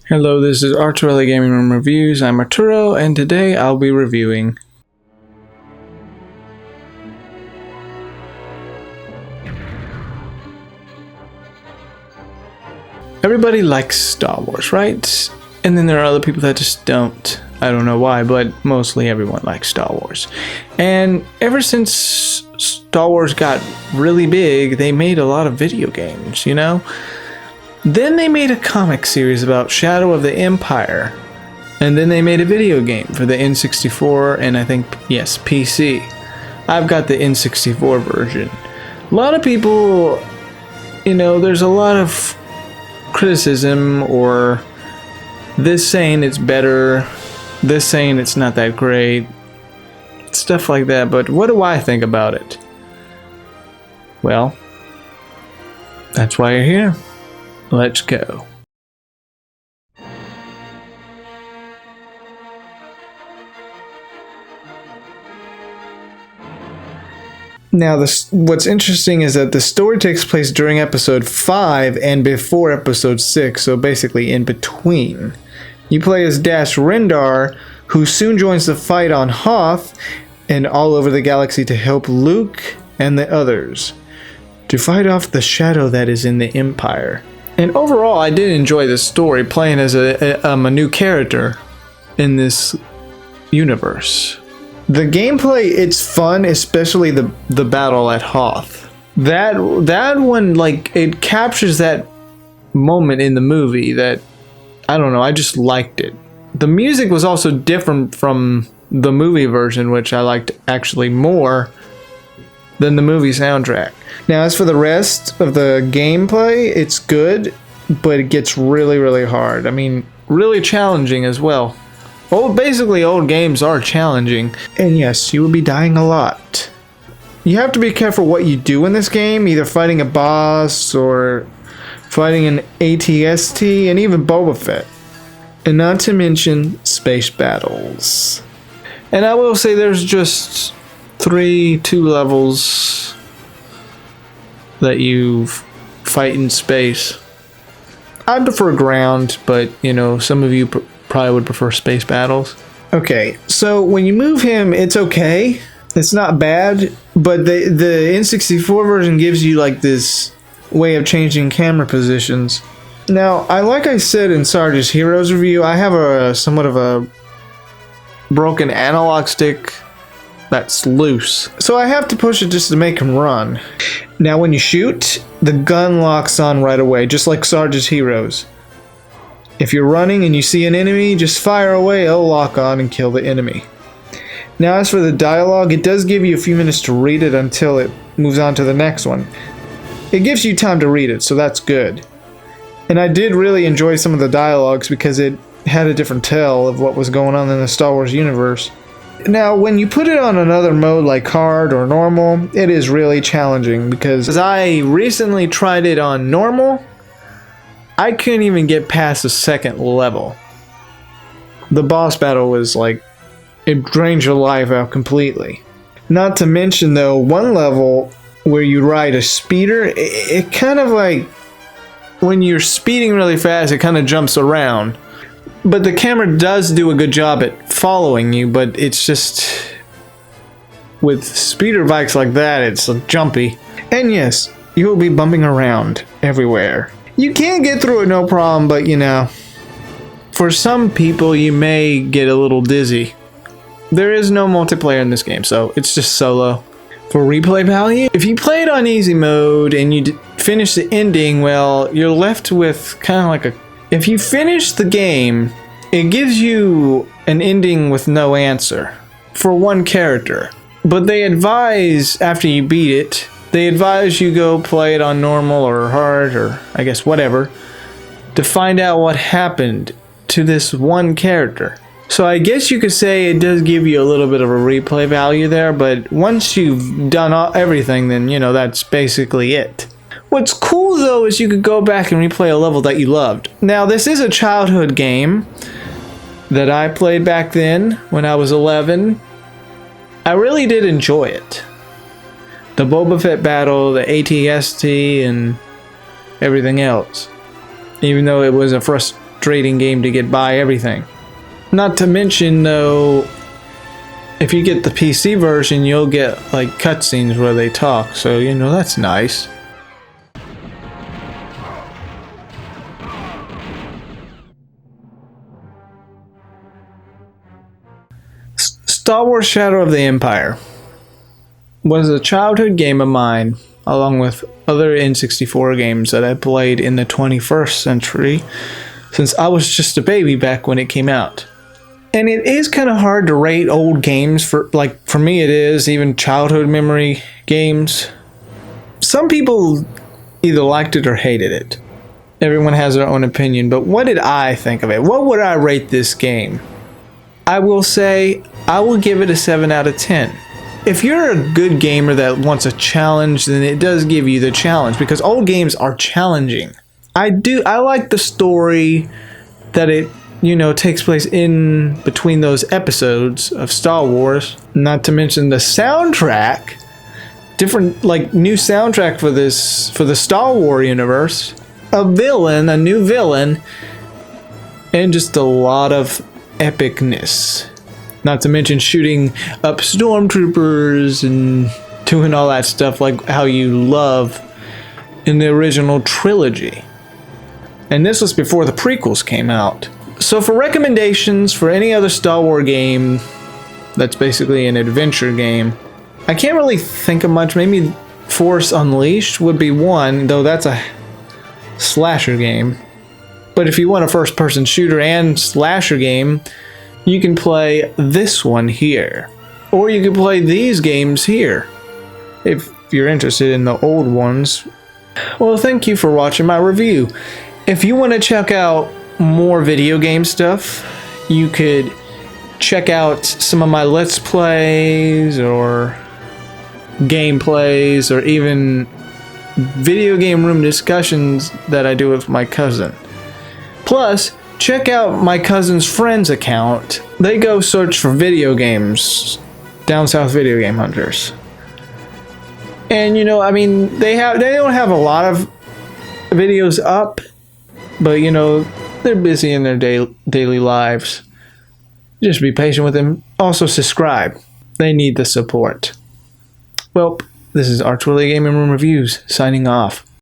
Hello, this is Arturelia Gaming Room Reviews. I'm Arturo, and today I'll be reviewing everybody likes Star Wars, right? And then there are other people that just don't. I don't know why, but mostly everyone likes Star Wars. And ever since Star Wars got really big, they made a lot of video games, you know? Then they made a comic series about Shadow of the Empire. And then they made a video game for the N64 and I think, yes, PC. I've got the N64 version. A lot of people, you know, there's a lot of criticism or this saying it's better, this saying it's not that great, stuff like that. But what do I think about it? Well, that's why you're here. Let's go. Now, what's interesting is that the story takes place during episode 5 and before episode 6, so basically in between. You play as Dash Rendar, who soon joins the fight on Hoth and all over the galaxy to help Luke and the others to fight off the shadow that is in the Empire. And overall, I did enjoy this story, playing as a new character in this universe. The gameplay, it's fun, especially the battle at Hoth. That one, like, it captures that moment in the movie that, I don't know, I just liked it. The music was also different from the movie version, which I liked actually more than the movie soundtrack. Now, as for the rest of the gameplay, it's good, but it gets really, really hard. I mean, really challenging as well. Basically, old games are challenging. And yes, you will be dying a lot. You have to be careful what you do in this game, either fighting a boss or fighting an ATST and even Boba Fett. And not to mention space battles. And I will say there's just 2 levels that you fight in space. I prefer ground, but you know, some of you probably would prefer space battles. Okay, so when you move him, it's okay. It's not bad, but the N64 version gives you like this way of changing camera positions. Now, like I said in Sarge's Heroes review, I have a somewhat of a broken analog stick that's loose, so I have to push it just to make him run. Now when you shoot, the gun locks on right away, just like Sarge's Heroes. If you're running and you see an enemy, just fire away, it'll lock on and kill the enemy. Now as for the dialogue, it does give you a few minutes to read it until it moves on to the next one. It gives you time to read it, so that's good. And I did really enjoy some of the dialogues because it had a different tell of what was going on in the Star Wars universe. Now, when you put it on another mode like hard or normal, it is really challenging because as I recently tried it on normal, I couldn't even get past the 2nd level. The boss battle was like, it drains your life out completely. Not to mention though, one level where you ride a speeder, it kind of like, when you're speeding really fast, it kind of jumps around. But the camera does do a good job at following you, but it's just, with speeder bikes like that, it's jumpy. And yes, you will be bumping around everywhere. You can get through it no problem, but you know, for some people you may get a little dizzy. There is no multiplayer in this game, so it's just solo. For replay value, if you play it on easy mode and you finish the ending, well, you're left with kind of like a... If you finish the game, it gives you an ending with no answer for one character. But they advise, after you beat it, they advise you go play it on normal or hard or I guess whatever to find out what happened to this one character. So I guess you could say it does give you a little bit of a replay value there, but once you've done everything, then you know that's basically it. What's cool though is you could go back and replay a level that you loved. Now this is a childhood game that I played back then when I was 11. I really did enjoy it. The Boba Fett battle, the ATST, and everything else. Even though it was a frustrating game to get by everything. Not to mention, though, if you get the PC version, you'll get like cutscenes where they talk, so you know that's nice. Star Wars Shadow of the Empire was a childhood game of mine, along with other N64 games that I played in the 21st century, since I was just a baby back when it came out. And it is kind of hard to rate old games, for me it is, even childhood memory games. Some people either liked it or hated it. Everyone has their own opinion, but what did I think of it? What would I rate this game? I will say I will give it a 7 out of 10. If you're a good gamer that wants a challenge, then it does give you the challenge, because old games are challenging. I like the story that it, takes place in between those episodes of Star Wars. Not to mention the soundtrack, different, new soundtrack for the Star Wars universe. A new villain, and just a lot of epicness. Not to mention shooting up stormtroopers and doing all that stuff like how you love in the original trilogy. And this was before the prequels came out. So for recommendations for any other Star Wars game that's basically an adventure game, I can't really think of much. Maybe Force Unleashed would be one, though that's a slasher game. But if you want a first-person shooter and slasher game, you can play this one here. Or you can play these games here, if you're interested in the old ones. Well, thank you for watching my review. If you want to check out more video game stuff, you could check out some of my Let's Plays or gameplays or even video game room discussions that I do with my cousin. Plus, check out my cousin's friend's account. They go search for video games, Down South Video Game Hunters. And they don't have a lot of videos up, but they're busy in their daily lives. Just be patient with them. Also subscribe. They need the support. Well, this is Arturelia Gaming Room Reviews signing off.